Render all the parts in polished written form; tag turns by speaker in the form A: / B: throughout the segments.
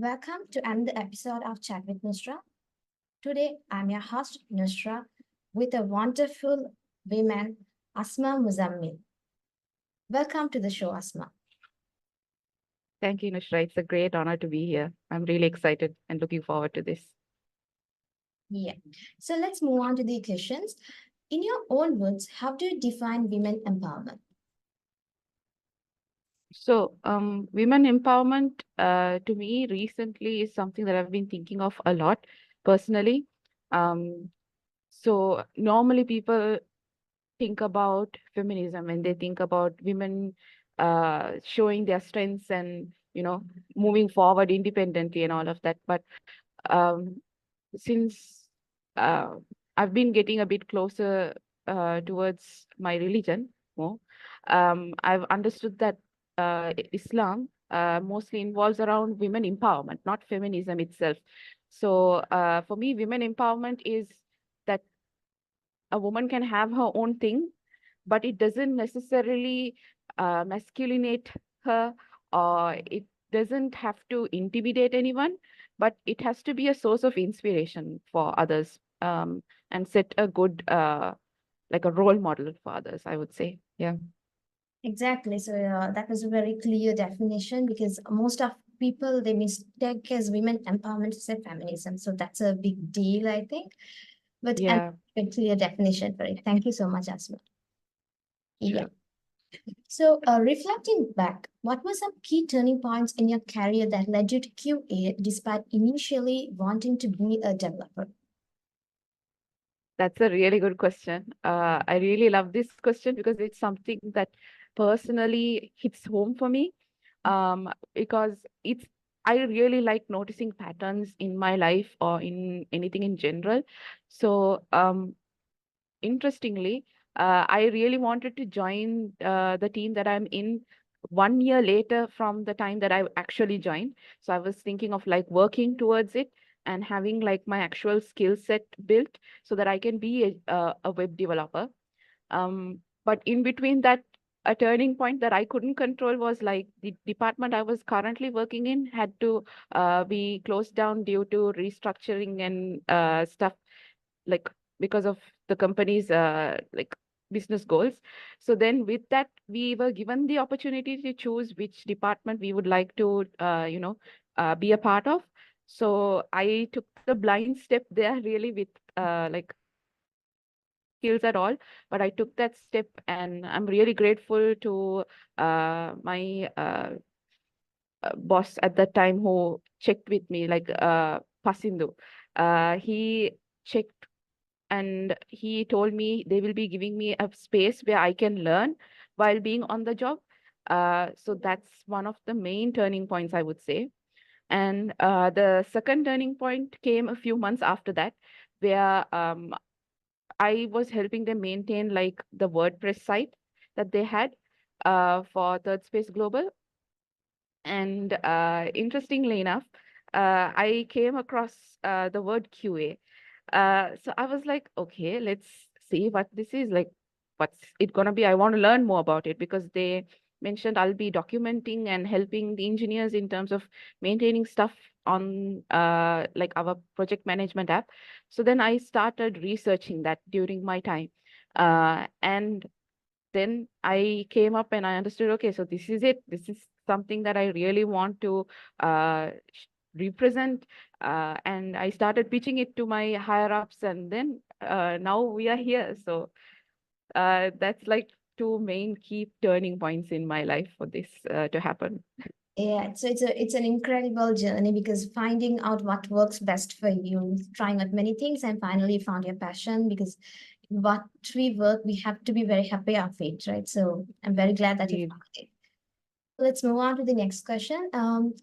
A: Welcome to another episode of Chat with Nusra. Today, I'm your host, Nusra, with a wonderful woman, Asma Muzammil. Welcome to the show, Asma.
B: Thank you, Nusra. It's a great honor to be here. I'm really excited and looking forward to this.
A: Yeah. So let's move on to the questions. In your own words, how do you define women empowerment?
B: Women empowerment to me recently is something that I've been thinking of a lot personally. Um, Normally people think about feminism and they think about women showing their strengths and, moving forward independently and all of that. But um, since uh, I've been getting a bit closer towards my religion more, I've understood that Islam mostly involves around women empowerment, not feminism itself. For me, women empowerment is that a woman can have her own thing, but it doesn't necessarily masculinate her, or it doesn't have to intimidate anyone, but it has to be a source of inspiration for others, and set a good like a role model for others, I would say. Yeah.
A: Exactly. So that was a very clear definition because most of people they mistake as women empowerment as a feminism. So that's a big deal, I think. But and
B: Yeah,
A: a clear definition for it. Thank you so much, Asma. Yeah.
B: sure.
A: So, reflecting back, what were some key turning points in your career that led you to QA despite initially wanting to be a developer?
B: That's a really good question. I really love this question because it's something that personally hits home for me. Because I really like noticing patterns in my life or in anything in general. Interestingly, I really wanted to join the team that I'm in 1 year later from the time that I actually joined. So I was thinking of like working towards it and having like my actual skill set built so that I can be a web developer. But in between that, a turning point that I couldn't control was like the department I was currently working in had to be closed down due to restructuring and stuff, like because of the company's like business goals. So then with that, we were given the opportunity to choose which department we would like to be a part of. So I took the blind step there, really, with like skills at all, but I took that step, and I'm really grateful to my boss at that time who checked with me, like Pasindu. He checked and he told me they will be giving me a space where I can learn while being on the job. So that's one of the main turning points, I would say. And the second turning point came a few months after that, where I was helping them maintain like the WordPress site that they had for Third Space Global. And interestingly enough, I came across the word QA. So I was like, okay, let's see what this is like. What's it gonna be? I want to learn more about it because they mentioned I'll be documenting and helping the engineers in terms of maintaining stuff on like our project management app. So then I started researching that during my time. And then I came up and I understood, okay, so this is it. This is something that I really want to represent. And I started pitching it to my higher ups, and then now we are here. So that's like two main key turning points in my life for this to happen.
A: Yeah, so it's an incredible journey because finding out what works best for you, trying out many things, and finally found your passion. Because what we work, we have to be very happy of it, right? So I'm very glad that you
B: Indeed.
A: found it. Let's move on to the next question.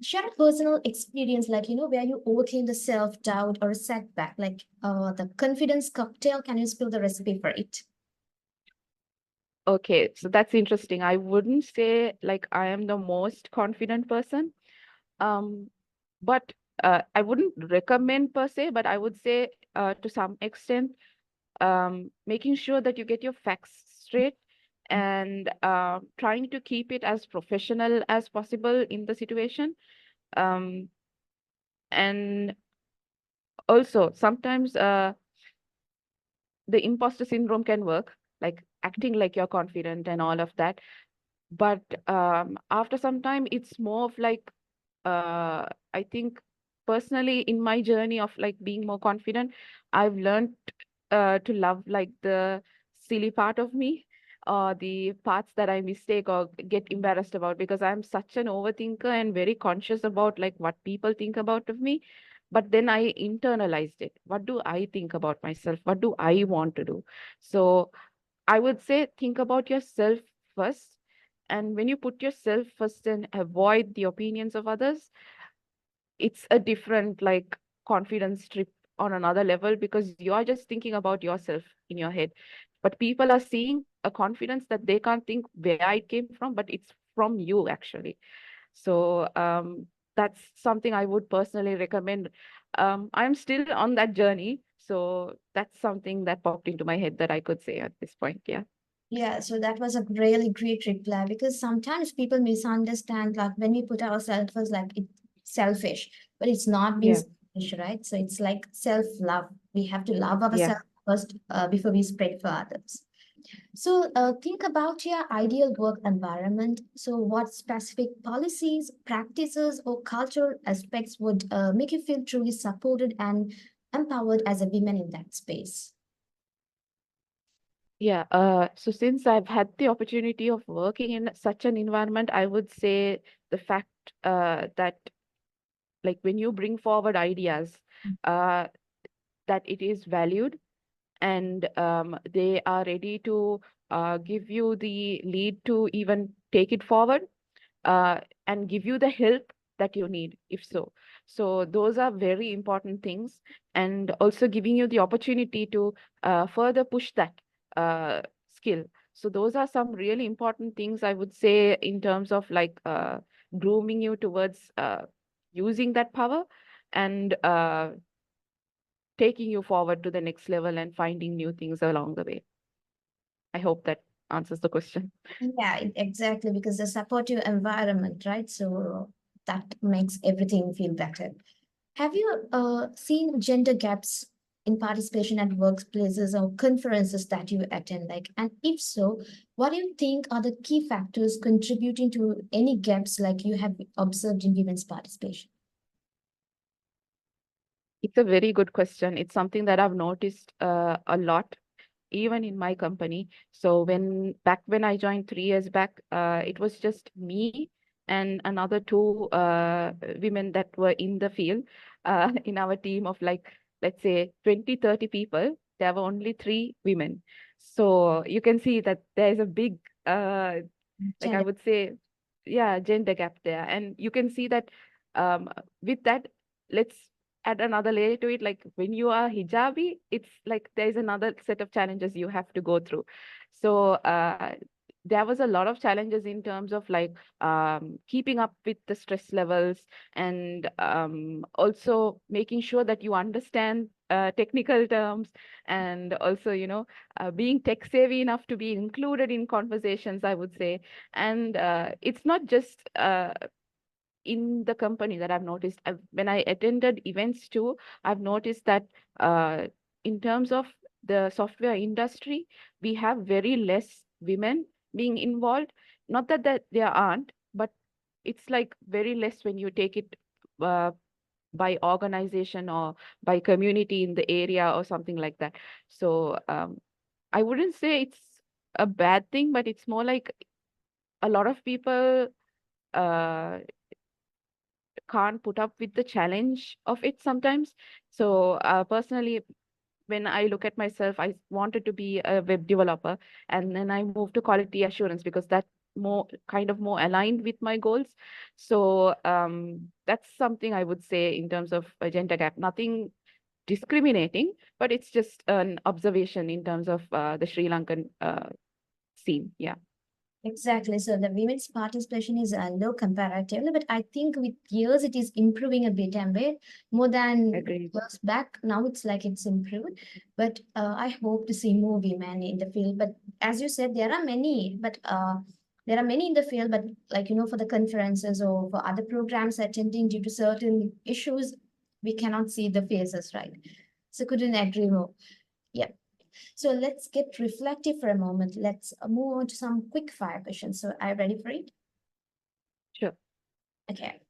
A: Share a personal experience, like where you overcame the self-doubt or a setback, like the confidence cocktail. Can you spill the recipe for it?
B: Okay, so that's interesting. I wouldn't say like I am the most confident person. Um, but I wouldn't recommend per se, but I would say to some extent, making sure that you get your facts straight and trying to keep it as professional as possible in the situation. Um, And also sometimes the imposter syndrome can work, like acting like you're confident and all of that. But after some time, it's more of like, I think personally in my journey of like being more confident, I've learned to love like the silly part of me, or the parts that I mistake or get embarrassed about, because I'm such an overthinker and very conscious about like what people think about of me. But then I internalized it. What do I think about myself? What do I want to do? So I would say think about yourself first. And when you put yourself first and avoid the opinions of others, it's a different like confidence trip on another level, because you are just thinking about yourself in your head. But people are seeing a confidence that they can't think where it came from, but it's from you actually. So that's something I would personally recommend. I'm still on that journey. So that's something that popped into my head that I could say at this point. Yeah.
A: Yeah, so that was a really great reply because sometimes people misunderstand like when we put ourselves as like it's selfish, but it's not being
B: Yeah.
A: selfish, right? So it's like self-love. We have to love
B: Yeah.
A: ourselves first before we spread for others. So think about your ideal work environment. So what specific policies, practices, or cultural aspects would make you feel truly supported and empowered as a woman in that space?
B: Yeah, so since I've had the opportunity of working in such an environment, I would say the fact that like when you bring forward ideas, uh, that it is valued, and they are ready to give you the lead to even take it forward, uh, and give you the help that you need, if so. So those are very important things, and also giving you the opportunity to further push that uh, skill. So those are some really important things I would say in terms of like grooming you towards using that power, and taking you forward to the next level and finding new things along the way. I hope that answers the question.
A: Yeah, exactly, because the supportive environment, right? So that makes everything feel better. Have you seen gender gaps in participation at workplaces or conferences that you attend? Like, and if so, what do you think are the key factors contributing to any gaps like you have observed in women's participation?
B: It's a very good question. It's something that I've noticed a lot, even in my company. So when I joined 3 years back, it was just me and another two women that were in the field. In our team of like, let's say 20, 30 people, there were only three women. So you can see that there is a big, like I
A: Gender.
B: would say, yeah, gender gap there. And you can see that with that, let's add another layer to it. Like when you are hijabi, it's like there's another set of challenges you have to go through. So there was a lot of challenges in terms of like keeping up with the stress levels, and also making sure that you understand technical terms, and also being tech savvy enough to be included in conversations, I would say. And it's not just in the company that I've noticed. When I attended events too, I've noticed that uh, in terms of the software industry, we have very less women being involved. Not that there aren't, but it's like very less when you take it uh, by organization or by community in the area or something like that. So I wouldn't say it's a bad thing, but it's more like a lot of people uh, can't put up with the challenge of it sometimes. So personally, when I look at myself, I wanted to be a web developer, and then I moved to quality assurance because that more aligned with my goals. So that's something I would say in terms of a gender gap. Nothing discriminating, but it's just an observation in terms of the Sri Lankan scene. Yeah,
A: Exactly. So the women's participation is low comparatively, but I think with years it is improving a bit and bit more than
B: agreed.
A: years back. Now it's like it's improved, but I hope to see more women in the field. But as you said, there are many in the field, but like for the conferences or for other programs attending due to certain issues, we cannot see the faces, right? So couldn't agree more. Yeah. So let's get reflective for a moment. Let's move on to some quick fire questions. So are you ready for it?
B: Sure.
A: Okay.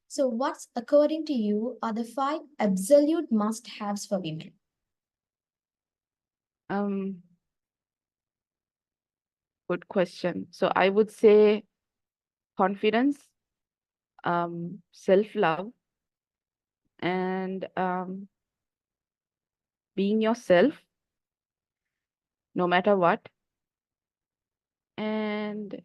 A: So what's, according to you, are the 5 absolute must-haves for women?
B: Um, Good question. So I would say confidence, self-love, and being yourself no matter what. And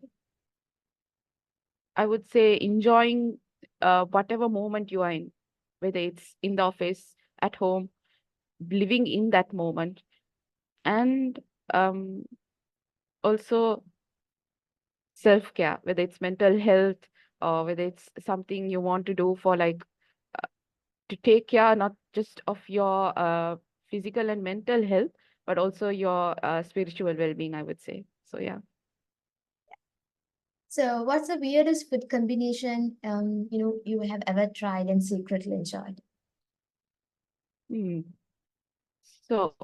B: I would say enjoying whatever moment you are in, whether it's in the office, at home, living in that moment. And um, also self-care, whether it's mental health or whether it's something you want to do for like to take care not just of your physical and mental health, but also your spiritual well-being, I would say. So yeah.
A: So what's the weirdest food combination you have ever tried and secretly enjoyed?
B: Hmm. So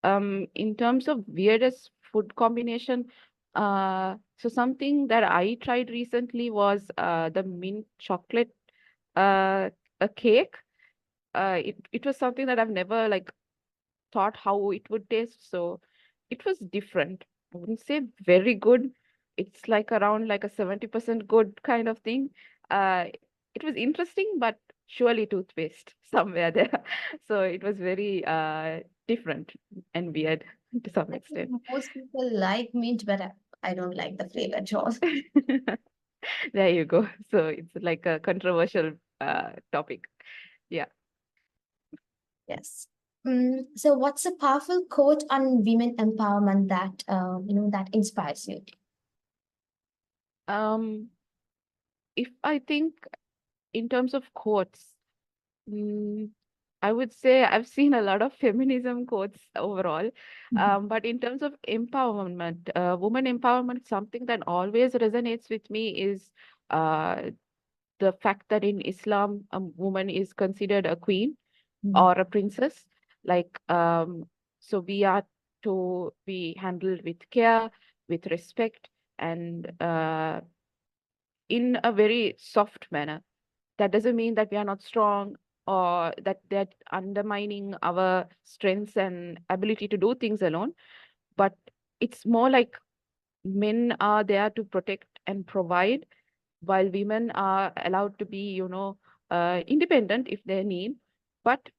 B: in terms of weirdest food combination, so something that I tried recently was the mint chocolate a cake. It was something that I've never like thought how it would taste. So it was different. I wouldn't say very good. It's like around like a 70% good kind of thing. Uh, it was interesting, but surely toothpaste somewhere there. So it was very different and weird to some
A: I think
B: extent.
A: most people like mint, but I don't like the flavor at all.
B: There you go. So it's like a controversial topic. Yeah.
A: Yes. So what's a powerful quote on women empowerment that that inspires you?
B: Um, if I think in terms of quotes, Mm, I would say I've seen a lot of feminism quotes overall.
A: Mhm.
B: But in terms of empowerment, woman empowerment, something that always resonates with me is uh, the fact that in Islam, a woman is considered a queen
A: Mhm.
B: or a princess. Like, so we are to be handled with care, with respect, and in a very soft manner. That doesn't mean that we are not strong or that they're undermining our strengths and ability to do things alone, but it's more like men are there to protect and provide, while women are allowed to be, independent if they need, but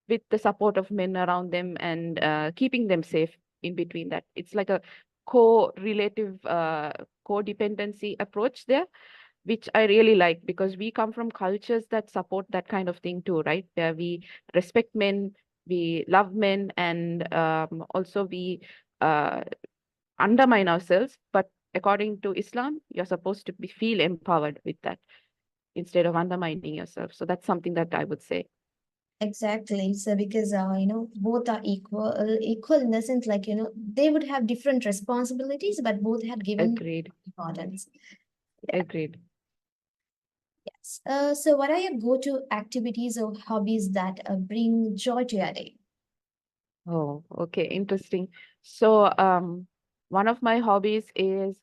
B: with the support of men around them and keeping them safe in between that. It's like a co-relative, codependency approach there, which I really like because we come from cultures that support that kind of thing too, right? Where we respect men, we love men, and also we uh, undermine ourselves. But according to Islam, you're supposed to feel empowered with that instead of undermining yourself. So that's something that I would say.
A: Exactly. So because both are equal in the sense like they would have different responsibilities, but both had given
B: Agreed.
A: importance. Yeah.
B: Agreed.
A: Yes. So what are your go-to activities or hobbies that bring joy to your day?
B: Oh, okay, interesting. So, one of my hobbies is,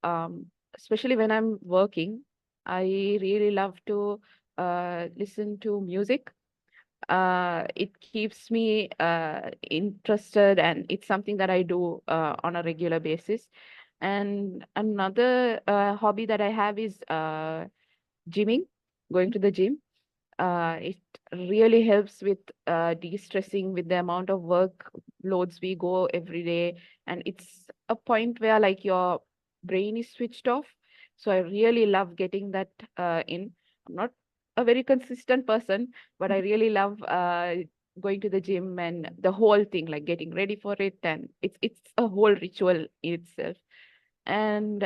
B: especially when I'm working, I really love to listen to music. It keeps me interested, and it's something that I do on a regular basis. And another hobby that I have is gymming, going to the gym. It really helps with de-stressing with the amount of work loads we go every day. And it's a point where like your brain is switched off. So I really love getting that in. I'm not a very consistent person, but I really love going to the gym and the whole thing, like getting ready for it. And it's a whole ritual in itself. And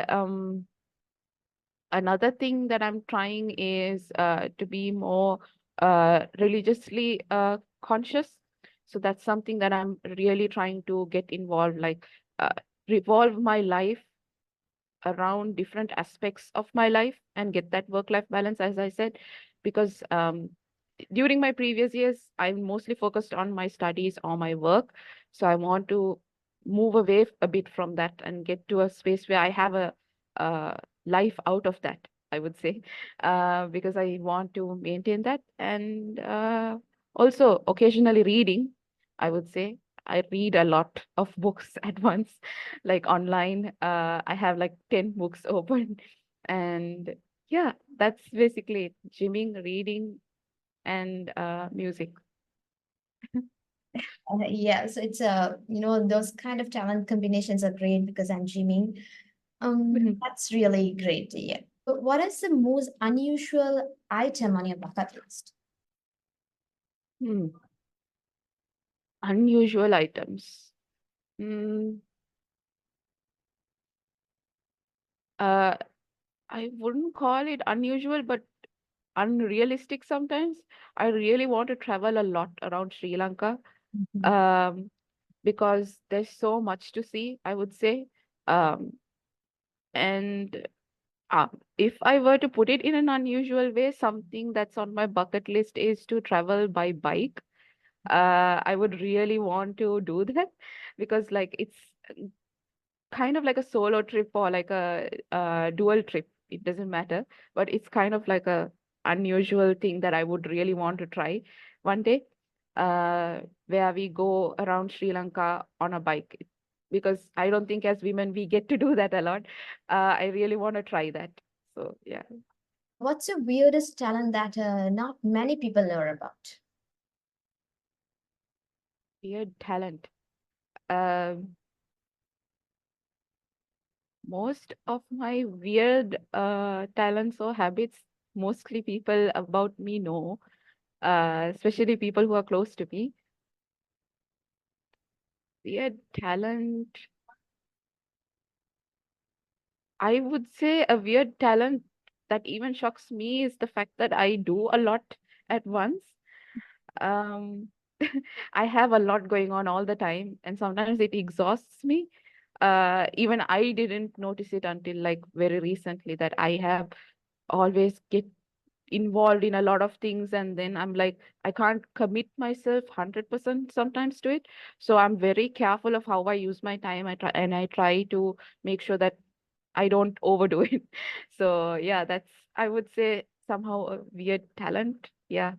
B: another thing that I'm trying is to be more religiously conscious. So that's something that I'm really trying to get involved, like uh, revolve my life around different aspects of my life and get that work-life balance, as I said, because during my previous years, I'm mostly focused on my studies or my work. So I want to move away a bit from that and get to a space where I have a uh, life out of that, I would say, because I want to maintain that. And also occasionally reading, I would say. I read a lot of books at once, like online. I have like 10 books open. And yeah, that's basically it. Gymming, reading, and music.
A: Yeah, so it's those kind of talent combinations are great because I'm gymming. That's really great. Yeah. But what is the most unusual item on your bucket list?
B: Hmm. Unusual items. Hmm. Uh, I wouldn't call it unusual, but unrealistic sometimes. I really want to travel a lot around Sri Lanka,
A: Mhm.
B: um, because there's so much to see, I would say. Um, and if I were to put it in an unusual way, something that's on my bucket list is to travel by bike. I would really want to do that because like it's kind of like a solo trip or like a, dual trip. It doesn't matter, but it's kind of like a unusual thing that I would really want to try one day, where we go around Sri Lanka on a bike. Because I don't think as women we get to do that a lot. I really want to try that. So yeah,
A: What's your weirdest talent that not many people know about?
B: weird talent. Um, Most of my weird talents or habits, mostly people about me know, especially people who are close to me. Weird talent, I would say a weird talent that even shocks me is the fact that I do a lot at once. Um, I have a lot going on all the time, and sometimes it exhausts me. Even I didn't notice it until like very recently that I have always get involved in a lot of things, and then I'm like I can't commit myself 100% sometimes to it. So I'm very careful of how I use my time. I try to make sure that I don't overdo it. So yeah, that's, I would say, somehow a weird talent. Yeah.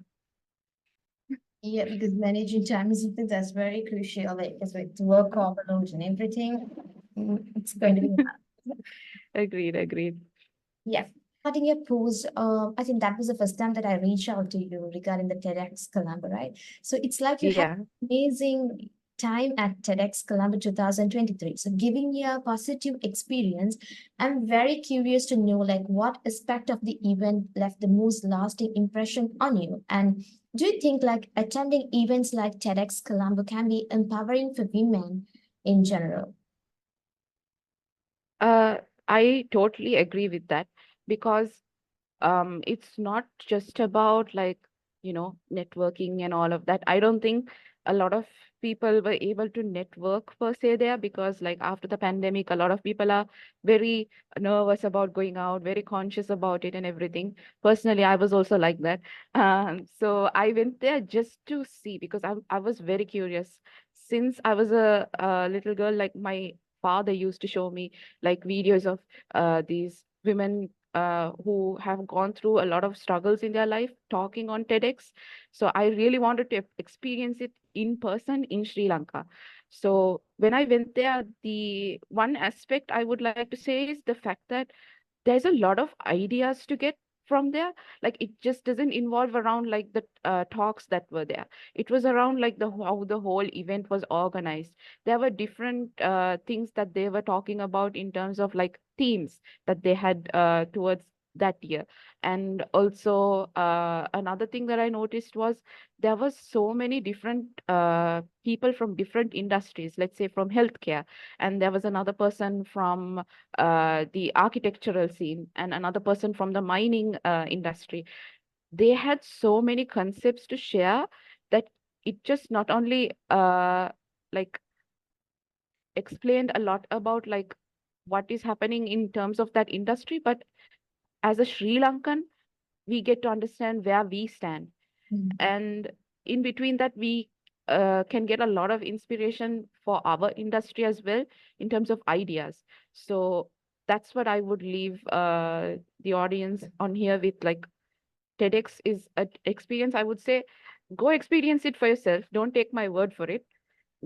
A: Yeah, because managing time is something that's very crucial, like, because with work overload and everything, it's going to be hard.
B: Agreed, agreed.
A: Yeah. Starting your post, I think that was the first time that I reached out to you regarding the TEDx Colombo, right? So it's like you had
B: Yeah.
A: amazing time at TEDx Colombo 2023. So giving you a positive experience, I'm very curious to know like what aspect of the event left the most lasting impression on you. And do you think like attending events like TEDx Colombo can be empowering for women in general?
B: uh I totally agree with that, because it's not just about like, networking and all of that. I don't think a lot of people were able to network per se there, because like after the pandemic a lot of people are very nervous about going out, very conscious about it and everything. Personally, I was also like that. So I went there just to see, because I was very curious. Since I was a little girl, like my father used to show me like videos of these women who have gone through a lot of struggles in their life talking on TEDx. So I really wanted to experience it in person in Sri Lanka. So when I went there, the one aspect I would like to say is the fact that there's a lot of ideas to get from there. Like it just doesn't involve around like the talks that were there. It was around like the how the whole event was organized. There were different things that they were talking about in terms of like themes that they had towards that year. And also another thing that I noticed was there was so many different people from different industries, let's say from healthcare, and there was another person from the architectural scene, and another person from the mining industry. They had so many concepts to share that it just not only like explained a lot about like what is happening in terms of that industry, but as a Sri Lankan, we get to understand where we stand. And in between that, we can get a lot of inspiration for our industry as well in terms of ideas. So that's what I would leave the audience on here with. Like, TEDx is an experience. I would say go experience it for yourself. Don't take my word for it.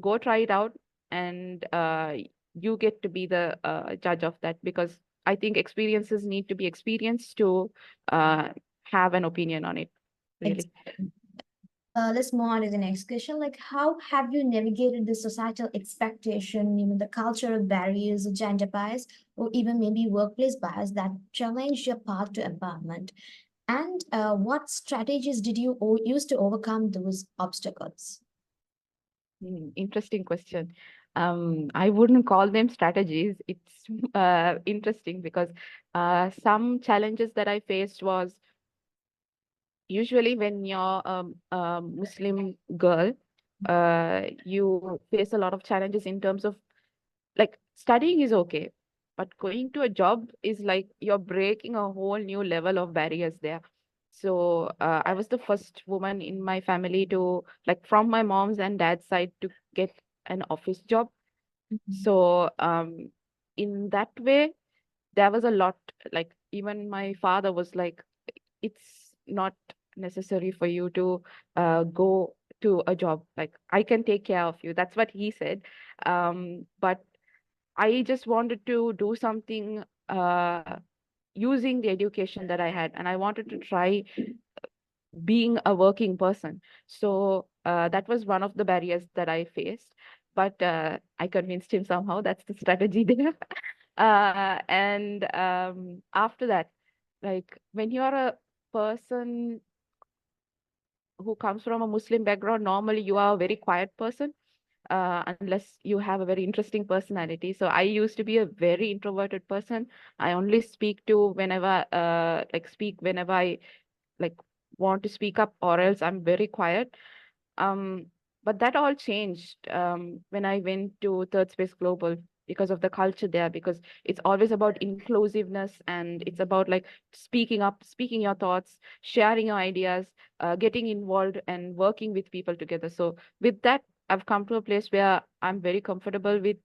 B: Go try it out, and you get to be the judge of that, because I think experiences need to be experienced to uh, have an opinion on it, really.
A: Exactly. Let's move on to the next question. Like, how have you navigated the societal expectation, the cultural barriers, gender bias, or even maybe workplace bias that challenge your path to empowerment? And what strategies did you use to overcome those obstacles?
B: Interesting question. I wouldn't call them strategies. It's interesting because some challenges that I faced was usually when you're a Muslim girl, you face a lot of challenges in terms of, like, studying is okay, but going to a job is like you're breaking a whole new level of barriers there. So I was the first woman in my family to, like, from my mom's and dad's side, to get an office job.
A: Mhm.
B: So in that way, there was a lot, like, even my father was like, it's not necessary for you to go to a job. Like, I can take care of you. That's what he said. But I just wanted to do something using the education that I had, and I wanted to try being a working person. So that was one of the barriers that I faced. But I convinced him somehow. That's the strategy there. And after that, like, when you're a person who comes from a Muslim background, normally you are a very quiet person, unless you have a very interesting personality. So I used to be a very introverted person. I only speak to whenever, speak whenever I, like, want to speak up, or else I'm very quiet. Um, but that all changed when I went to Third Space Global, because of the culture there, because it's always about inclusiveness, and it's about, like, speaking up, speaking your thoughts, sharing your ideas, getting involved and working with people together. So with that, I've come to a place where I'm very comfortable with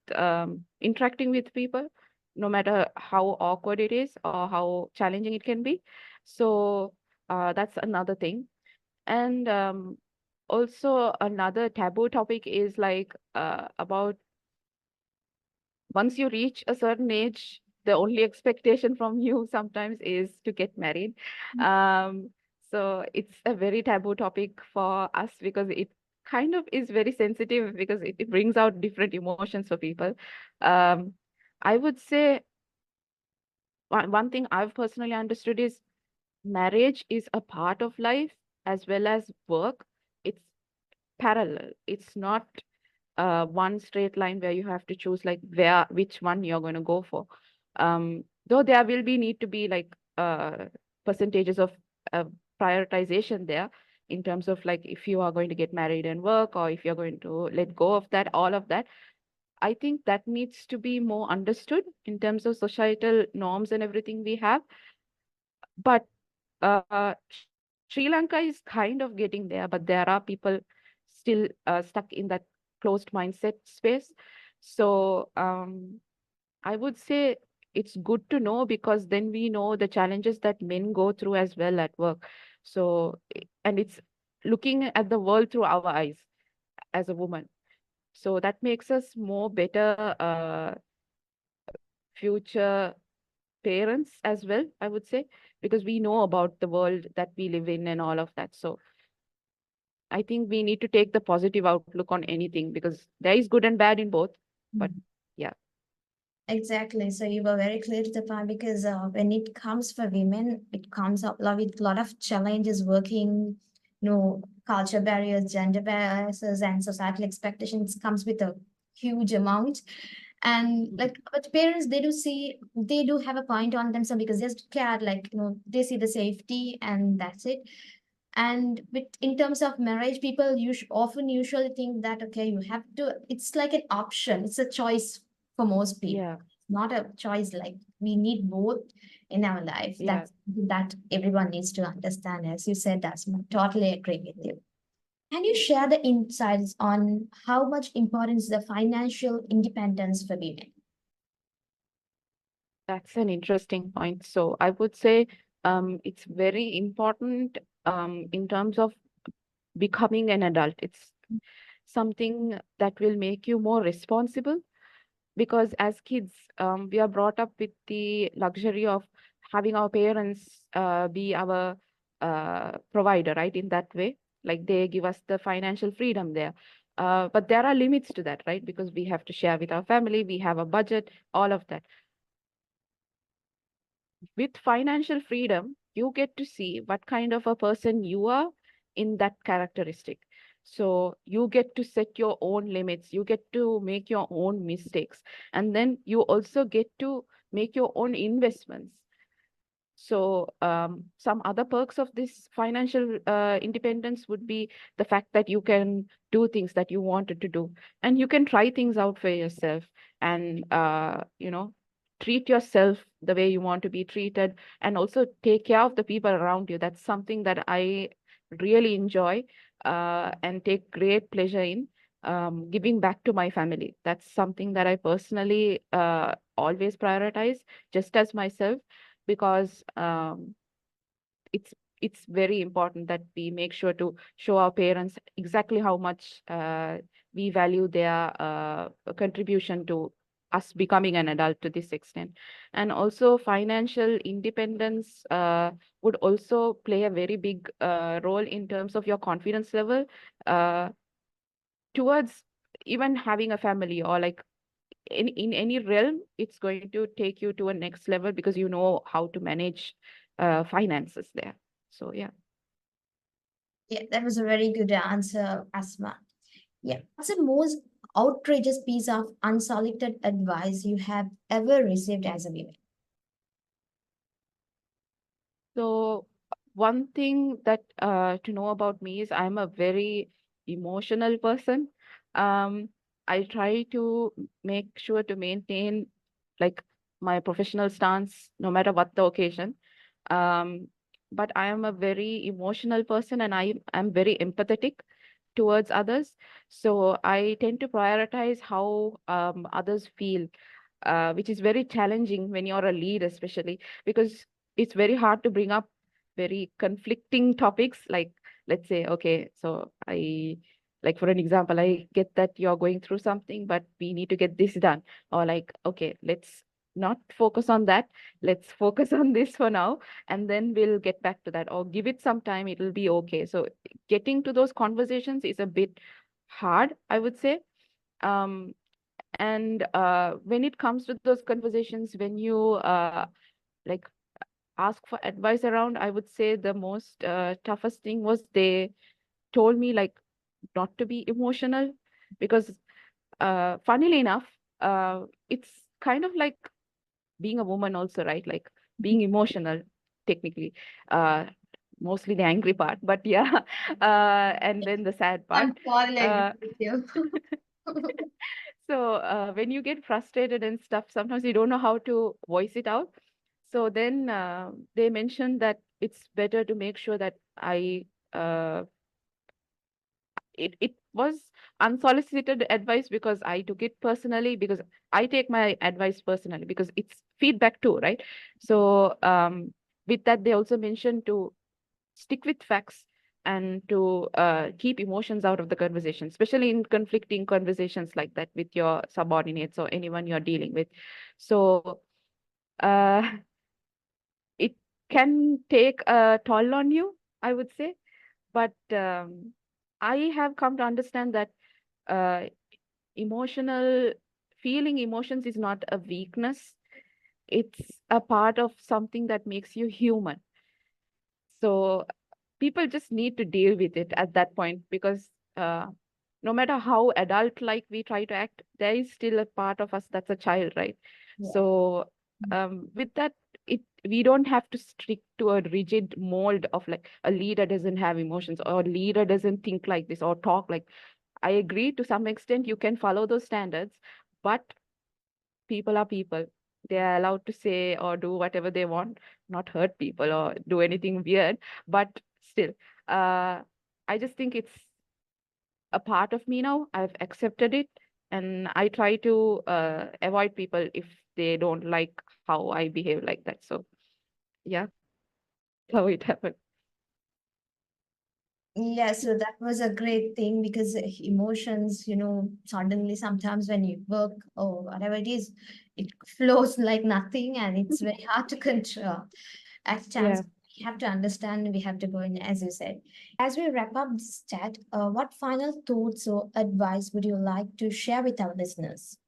B: interacting with people, no matter how awkward it is or how challenging it can be. So that's another thing. And also another taboo topic is, like, about, once you reach a certain age, the only expectation from you sometimes is to get married. Um, so it's a very taboo topic for us, because it kind of is very sensitive, because it brings out different emotions for people. Um, I would say one thing I've personally understood is marriage is a part of life as well as work. It's parallel. It's not one straight line where you have to choose, like, which one you're going to go for. Though there will be need to be, like, percentages of uh, prioritization there, in terms of, like, if you are going to get married and work, or if you're going to let go of that, all of that. I think that needs to be more understood in terms of societal norms and everything we have. But Sri Lanka is kind of getting there, but there are people still stuck in that closed mindset space. So I would say it's good to know, because then we know the challenges that men go through as well at work. So, and it's looking at the world through our eyes as a woman. So that makes us more better future parents as well, I would say, because we know about the world that we live in and all of that. So I think we need to take the positive outlook on anything, because there is good and bad in both. But
A: Mhm.
B: yeah.
A: Exactly. So you were very clear to the point because when it comes for women, it comes up with a lot of challenges working, culture barriers, gender biases, and societal expectations comes with a huge amount. And like, but parents, they do have a point on themselves because they're scared, like, they see the safety and that's it. And with in terms of marriage, people often usually think that, okay, you have to, it's like an option, it's a choice for most people.
B: Yeah.
A: not a choice. Like we need both in our life.
B: Yeah.
A: That everyone needs to understand. As you said, Asma, totally agree with you. Can you share the insights on how much importance the financial independence for women?
B: That's an interesting point. So I would say it's very important in terms of becoming an adult. It's something that will make you more responsible, because as kids, we are brought up with the luxury of having our parents be our provider, right? In that way, like they give us the financial freedom there. But there are limits to that, right? Because we have to share with our family, we have a budget, all of that. With financial freedom, you get to see what kind of a person you are in that characteristic. So you get to set your own limits, you get to make your own mistakes, and then you also get to make your own investments. So some other perks of this financial independence would be the fact that you can do things that you wanted to do, and you can try things out for yourself, and treat yourself the way you want to be treated, and also take care of the people around you. That's something that I really enjoy and take great pleasure in. Giving back to my family. That's something that I personally always prioritize, just as myself, because it's it's very important that we make sure to show our parents exactly how much we value their contribution to us becoming an adult to this extent. And also financial independence would also play a very big role in terms of your confidence level uh, towards even having a family, or like in any realm. It's going to take you to a next level because you know how to manage finances there. So yeah.
A: Yeah, that was a very good answer, Asma. Yeah. What's the most outrageous piece of unsolicited advice you have ever received as a woman?
B: So one thing that to know about me is I'm a very emotional person. Um, I try to make sure to maintain like my professional stance no matter what the occasion. Um, but I am a very emotional person, and I am very empathetic towards others. So I tend to prioritize how others feel, which is very challenging when you're a lead, especially because it's very hard to bring up very conflicting topics. Like, let's say, okay, so like for an example, I get that you're going through something, but we need to get this done. Or like, okay, let's not focus on that. Let's focus on this for now, and then we'll get back to that. Or give it some time, it'll be okay. So getting to those conversations is a bit hard, I would say. Um, and when it comes to those conversations, when you like ask for advice around, I would say the most toughest thing was they told me like not to be emotional, because funnily enough, it's kind of like being a woman also, right? Like being emotional, technically, uh, mostly the angry part, but yeah, and then the sad part.
A: I'm totally agree
B: Uh,
A: with you.
B: So when you get frustrated and stuff, sometimes you don't know how to voice it out. So then they mentioned that it's better to make sure that uh, it was unsolicited advice, because I took it personally, because I take my advice personally because it's feedback too, right? So with that, they also mentioned to stick with facts and to keep emotions out of the conversation, especially in conflicting conversations like that with your subordinates or anyone you're dealing with. So uh, it can take a toll on you, I would say. But I have come to understand that uh, emotional feeling emotions is not a weakness. It's a part of something that makes you human. So people just need to deal with it at that point, because no matter how adult like we try to act, there is still a part of us that's a child, right?
A: Yeah.
B: So with that, it we don't have to stick to a rigid mold of like a leader doesn't have emotions, or a leader doesn't think like this or talk like. I agree to some extent you can follow those standards, but people are people. They are allowed to say or do whatever they want, not hurt people or do anything weird. But still, I just think it's a part of me now. I've accepted it, and I try to avoid people if they don't like how I behave like that. So yeah, how it happened.
A: Yeah, so that was a great thing because emotions, suddenly sometimes when you work or whatever it is, it flows like nothing and it's very hard to control. At times,
B: Yeah.
A: we have to understand, we have to go in, as you said. As we wrap up this chat, what final thoughts or advice would you like to share with our listeners?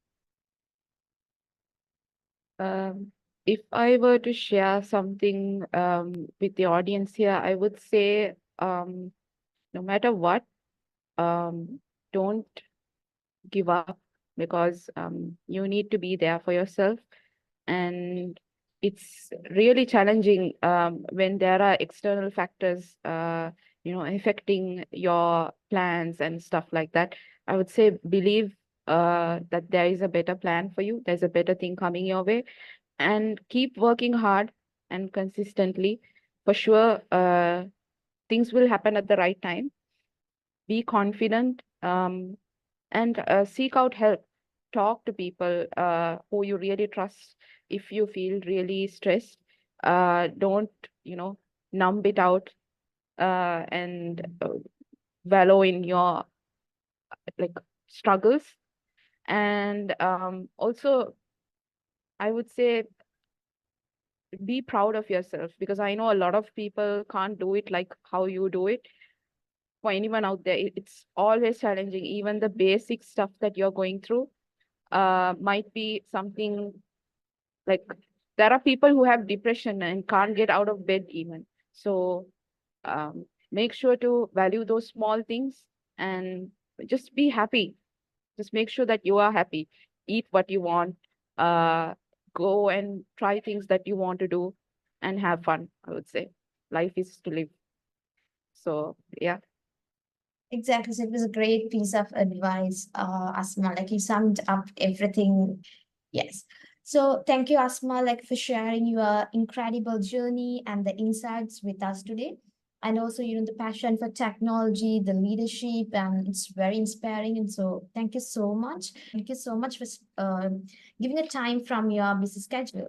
B: Um, if I were to share something with the audience here, I would say no matter what, um, don't give up, because you need to be there for yourself. And it's really challenging when there are external factors affecting your plans and stuff like that. I would say believe that there is a better plan for you, there's a better thing coming your way, and keep working hard and consistently. For sure, things will happen at the right time. Be confident, and seek out help. Talk to people who you really trust if you feel really stressed. Don't, you know, numb it out and wallow in your like struggles. And also, I would say be proud of yourself, because I know a lot of people can't do it like how you do it. For anyone out there, it's always challenging. Even the basic stuff that you're going through might be something like, there are people who have depression and can't get out of bed even. So make sure to value those small things and just be happy. Just make sure that you are happy. Eat what you want. Uh, Go and try things that you want to do and have fun, I would say. Life is to live. So, yeah.
A: Exactly. So it was a great piece of advice, Asma. Like you summed up everything. Yes. So thank you, Asma, like for sharing your incredible journey and the insights with us today. And also, the passion for technology, the leadership, and it's very inspiring. And so thank you so much. Thank you so much for giving a time from your busy schedule.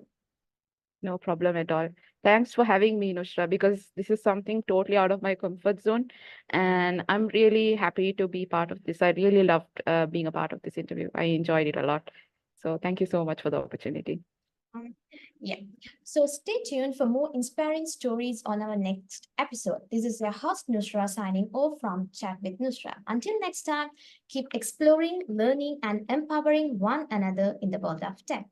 B: No problem at all. Thanks for having me, Nusra, because this is something totally out of my comfort zone. And I'm really happy to be part of this. I really loved being a part of this interview. I enjoyed it a lot. So thank you so much for the opportunity.
A: Um, Yeah. So stay tuned for more inspiring stories on our next episode. This is your host Nusra signing off from Chat with Nusra. Until next time, keep exploring, learning, and empowering one another in the world of tech.